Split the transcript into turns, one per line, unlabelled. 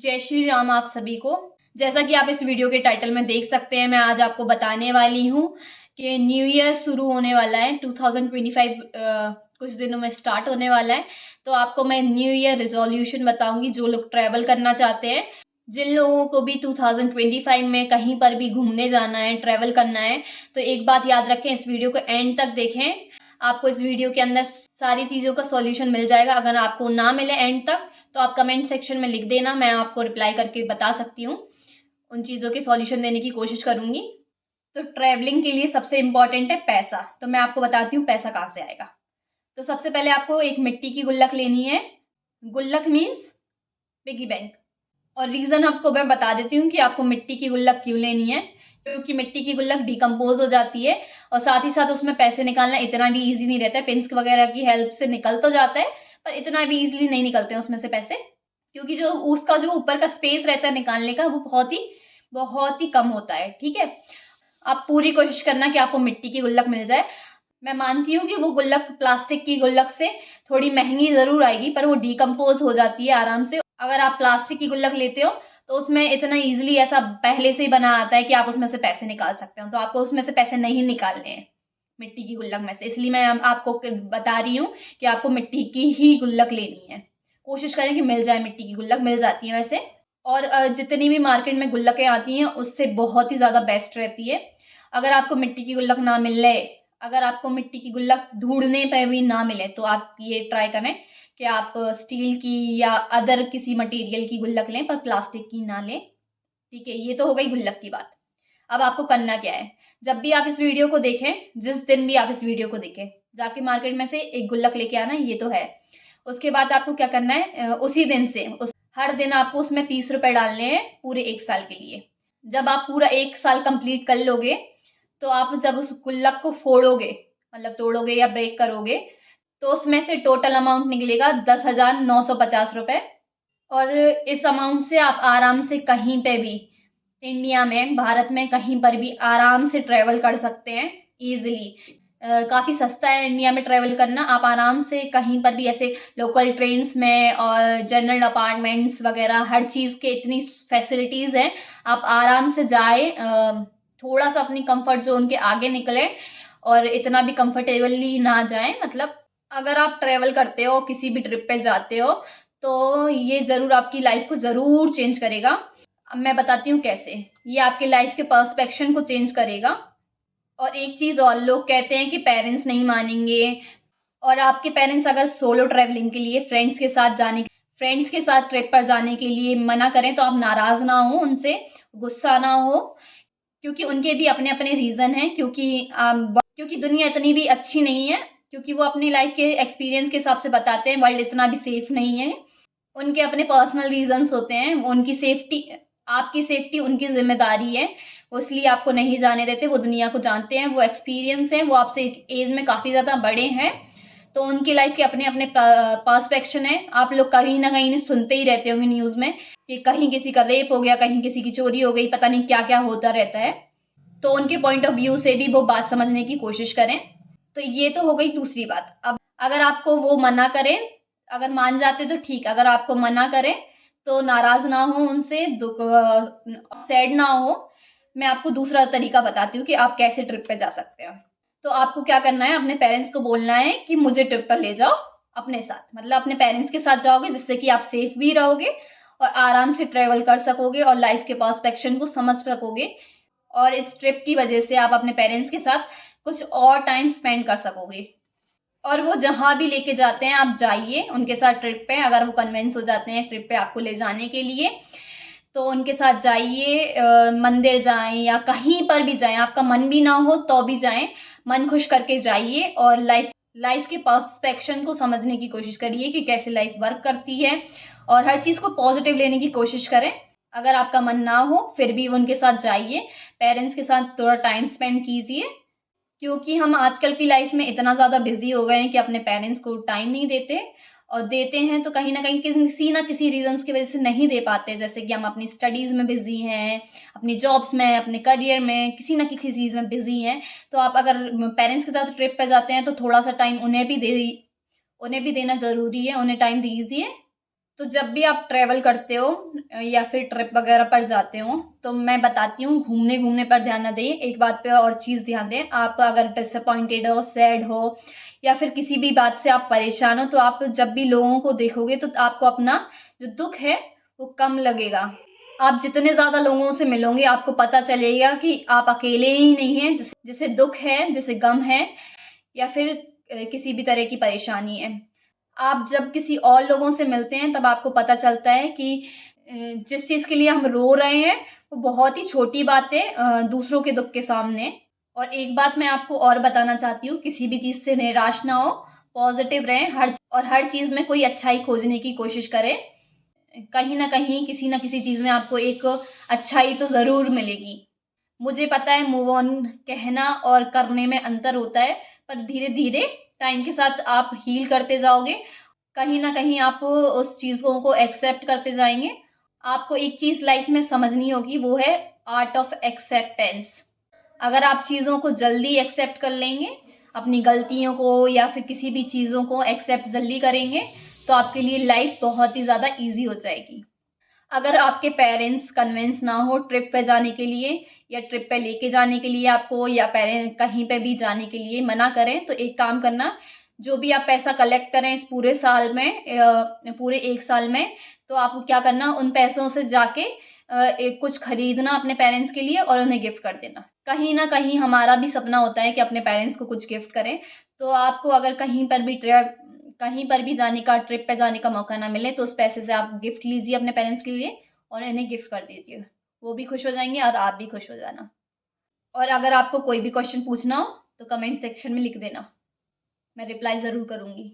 जय श्री राम आप सभी को। जैसा कि आप इस वीडियो के टाइटल में देख सकते हैं, मैं आज आपको बताने वाली हूँ कि न्यू ईयर शुरू होने वाला है। 2025 कुछ दिनों में स्टार्ट होने वाला है। तो आपको मैं न्यू ईयर रिजोल्यूशन बताऊंगी। जो लोग ट्रैवल करना चाहते हैं, जिन लोगों को भी 2025 में कहीं पर भी घूमने जाना है, ट्रैवल करना है, तो एक बात याद रखें, इस वीडियो को एंड तक देखें। आपको इस वीडियो के अंदर सारी चीज़ों का सॉल्यूशन मिल जाएगा। अगर आपको ना मिले एंड तक तो आप कमेंट सेक्शन में लिख देना, मैं आपको रिप्लाई करके बता सकती हूँ। उन चीज़ों के सॉल्यूशन देने की कोशिश करूंगी। तो ट्रैवलिंग के लिए सबसे इम्पोर्टेंट है पैसा। तो मैं आपको बताती हूँ पैसा कहाँ से आएगा। तो सबसे पहले आपको एक मिट्टी की गुल्लक लेनी है। गुल्लक मीन्स पिगी बैंक। और रीज़न आपको मैं बता देती हूँ कि आपको मिट्टी की गुल्लक क्यों लेनी है। क्योंकि मिट्टी की गुल्लक डिकम्पोज हो जाती है और साथ ही साथ उसमें पैसे निकालना इतना भी ईजी नहीं रहता है। पिंस वगैरह की हेल्प से निकल तो जाता है, पर इतना भी ईजिली नहीं निकलते हैं उसमें से पैसे। क्योंकि जो उसका जो ऊपर का स्पेस रहता है निकालने का, वो बहुत ही कम होता है। ठीक है, आप पूरी कोशिश करना कि आपको मिट्टी की गुल्लक मिल जाए। मैं मानती हूँ कि वो गुल्लक प्लास्टिक की गुल्लक से थोड़ी महंगी जरूर आएगी, पर वो डिकम्पोज हो जाती है आराम से। अगर आप प्लास्टिक की गुल्लक लेते हो तो उसमें इतना इजीली ऐसा पहले से ही बना आता है कि आप उसमें से पैसे निकाल सकते हो। तो आपको उसमें से पैसे नहीं निकालने हैं मिट्टी की गुल्लक में से। इसलिए मैं आपको बता रही हूँ कि आपको मिट्टी की ही गुल्लक लेनी है। कोशिश करें कि मिल जाए, मिट्टी की गुल्लक मिल जाती है वैसे। और जितनी भी मार्केट में गुल्लकें आती हैं उससे बहुत ही ज़्यादा बेस्ट रहती है। अगर आपको मिट्टी की गुल्लक ना मिले, अगर आपको मिट्टी की गुल्लक ढूंढने पर भी ना मिले, तो आप ये ट्राई करें कि आप स्टील की या अदर किसी मटेरियल की गुल्लक लें, पर प्लास्टिक की ना लें। ठीक है, ये तो हो गई गुल्लक की बात। अब आपको करना क्या है, जब भी आप इस वीडियो को देखें, जिस दिन भी आप इस वीडियो को देखें, जाके मार्केट में से एक गुल्लक लेके आना, ये तो है। उसके बाद आपको क्या करना है, उसी दिन से हर दिन आपको उसमें 30 रुपए डालने हैं पूरे 1 साल के लिए। जब आप पूरा 1 साल कंप्लीट कर लोगे, तो आप जब उस गुल्लक को फोड़ोगे, मतलब तोड़ोगे या ब्रेक करोगे, तो उसमें से टोटल अमाउंट निकलेगा 10,950 रुपए। और इस अमाउंट से आप आराम से कहीं पे भी इंडिया में, भारत में कहीं पर भी आराम से ट्रेवल कर सकते हैं इजीली। काफ़ी सस्ता है इंडिया में ट्रेवल करना। आप आराम से कहीं पर भी ऐसे लोकल ट्रेन्स में और जनरल अपार्टमेंट्स वगैरह हर चीज़ के इतनी फैसिलिटीज़ हैं। आप आराम से जाए, थोड़ा सा अपनी कंफर्ट जोन के आगे निकले और इतना भी कंफर्टेबली ना जाए। मतलब अगर आप ट्रेवल करते हो, किसी भी ट्रिप पे जाते हो, तो ये ज़रूर आपकी लाइफ को ज़रूर चेंज करेगा। अब मैं बताती हूँ कैसे। ये आपके लाइफ के पर्सपेक्शन को चेंज करेगा। और एक चीज़ और, लोग कहते हैं कि पेरेंट्स नहीं मानेंगे। और आपके पेरेंट्स अगर सोलो ट्रैवलिंग के लिए फ्रेंड्स के साथ ट्रिप पर जाने के लिए मना करें, तो आप नाराज ना हो उनसे, गुस्सा ना हो। क्योंकि उनके भी अपने अपने रीज़न हैं। क्योंकि दुनिया इतनी भी अच्छी नहीं है। क्योंकि वो अपनी लाइफ के एक्सपीरियंस के हिसाब से बताते हैं, वर्ल्ड इतना भी सेफ नहीं है। उनके अपने पर्सनल रीजंस होते हैं। उनकी सेफ्टी, आपकी सेफ्टी उनकी जिम्मेदारी है। वो इसलिए आपको नहीं जाने देते। वो दुनिया को जानते हैं, वो एक्सपीरियंस हैं, वो आपसे एज में काफ़ी ज़्यादा बड़े हैं। तो उनकी लाइफ के अपने अपने पर्सपेक्शन है। आप लोग कहीं ना कहीं सुनते ही रहते होंगे न्यूज़ में कि कहीं किसी का रेप हो गया, कहीं किसी की चोरी हो गई, पता नहीं क्या क्या होता रहता है। तो उनके पॉइंट ऑफ व्यू से भी वो बात समझने की कोशिश करें। तो ये तो हो गई दूसरी बात। अब अगर आपको वो मना करें, अगर मान जाते तो ठीक, अगर आपको मना करें तो नाराज ना हो उनसे, सैड ना हो। मैं आपको दूसरा तरीका बताती हूँ कि आप कैसे ट्रिप पे जा सकते हैं। तो आपको क्या करना है, अपने पेरेंट्स को बोलना है कि मुझे ट्रिप पर ले जाओ अपने साथ। मतलब अपने पेरेंट्स के साथ जाओगे, जिससे कि आप सेफ भी रहोगे और आराम से ट्रेवल कर सकोगे और लाइफ के पर्सपेक्शन को समझ सकोगे। और इस ट्रिप की वजह से आप अपने पेरेंट्स के साथ कुछ और टाइम स्पेंड कर सकोगे। और वो जहाँ भी लेके जाते हैं आप जाइए उनके साथ ट्रिप पे। अगर वो कन्विंस हो जाते हैं ट्रिप पे आपको ले जाने के लिए, तो उनके साथ जाइए। मंदिर जाएं या कहीं पर भी जाएं, आपका मन भी ना हो तो भी जाएं, मन खुश करके जाइए। और लाइफ के पर्सपेक्शन को समझने की कोशिश करिए कि कैसे लाइफ वर्क करती है, और हर चीज़ को पॉजिटिव लेने की कोशिश करें। अगर आपका मन ना हो फिर भी उनके साथ जाइए, पेरेंट्स के साथ थोड़ा टाइम स्पेंड कीजिए। क्योंकि हम आजकल की लाइफ में इतना ज़्यादा बिजी हो गए हैं कि अपने पेरेंट्स को टाइम नहीं देते। और देते हैं तो कहीं ना कहीं किसी ना किसी रीजंस की वजह से नहीं दे पाते। जैसे कि हम अपनी स्टडीज़ में बिजी हैं, अपनी जॉब्स में, अपने करियर में, किसी ना किसी चीज़ में बिजी हैं। तो आप अगर पेरेंट्स के साथ ट्रिप पे जाते हैं तो थोड़ा सा टाइम उन्हें भी देना ज़रूरी है, उन्हें टाइम दीजिए। तो जब भी आप ट्रैवल करते हो या फिर ट्रिप वगैरह पर जाते हो, तो मैं बताती हूँ, घूमने पर ध्यान ना दें। एक बात पे और चीज़ ध्यान दें, आप अगर डिसअपॉइंटेड हो, सैड हो या फिर किसी भी बात से आप परेशान हो, तो आप जब भी लोगों को देखोगे तो आपको अपना जो दुख है वो कम लगेगा। आप जितने ज़्यादा लोगों से मिलोगे, आपको पता चलेगा कि आप अकेले ही नहीं हैं, जिसे दुख है, जिसे गम है या फिर किसी भी तरह की परेशानी है। आप जब किसी और लोगों से मिलते हैं, तब आपको पता चलता है कि जिस चीज़ के लिए हम रो रहे हैं, वो बहुत ही छोटी बात है दूसरों के दुःख के सामने। और एक बात मैं आपको और बताना चाहती हूँ, किसी भी चीज़ से निराश ना हो, पॉज़िटिव रहें, हर चीज़ में कोई अच्छाई खोजने की कोशिश करें। कहीं न कहीं, किसी न किसी चीज़ में आपको एक अच्छाई तो ज़रूर मिलेगी। मुझे पता है मूव ऑन कहना और करने में अंतर होता है, पर धीरे-धीरे टाइम के साथ आप हील करते जाओगे। कहीं न कहीं आप उस चीज़ों को एक्सेप्ट करते जाएँगे। आपको एक चीज़ लाइफ़ में समझनी होगी, वो है आर्ट ऑफ एक्सेप्टेंस। अगर आप चीज़ों को जल्दी एक्सेप्ट कर लेंगे, अपनी गलतियों को या फिर किसी भी चीज़ों को एक्सेप्ट जल्दी करेंगे, तो आपके लिए लाइफ़ बहुत ही ज़्यादा ईज़ी हो जाएगी। अगर आपके पेरेंट्स कन्विंस ना हो ट्रिप पे जाने के लिए या ट्रिप पे लेके जाने के लिए आपको, या पेरेंट कहीं पे भी जाने के लिए मना करें, तो एक काम करना, जो भी आप पैसा कलेक्ट करें इस पूरे साल में, पूरे 1 साल में, तो आपको क्या करना, उन पैसों से जाके एक कुछ खरीदना अपने पेरेंट्स के लिए और उन्हें गिफ्ट कर देना। कहीं न कहीं हमारा भी सपना होता है कि अपने पेरेंट्स को कुछ गिफ्ट करें। तो आपको अगर कहीं पर भी जाने का, ट्रिप पे जाने का मौका ना मिले, तो उस पैसे से आप गिफ्ट लीजिए अपने पेरेंट्स के लिए और इन्हें गिफ्ट कर दीजिए। वो भी खुश हो जाएँगे और आप भी खुश हो जाना। और अगर आपको कोई भी क्वेश्चन पूछना हो, तो कमेंट सेक्शन में लिख देना। मैं रिप्लाई ज़रूर करूँगी।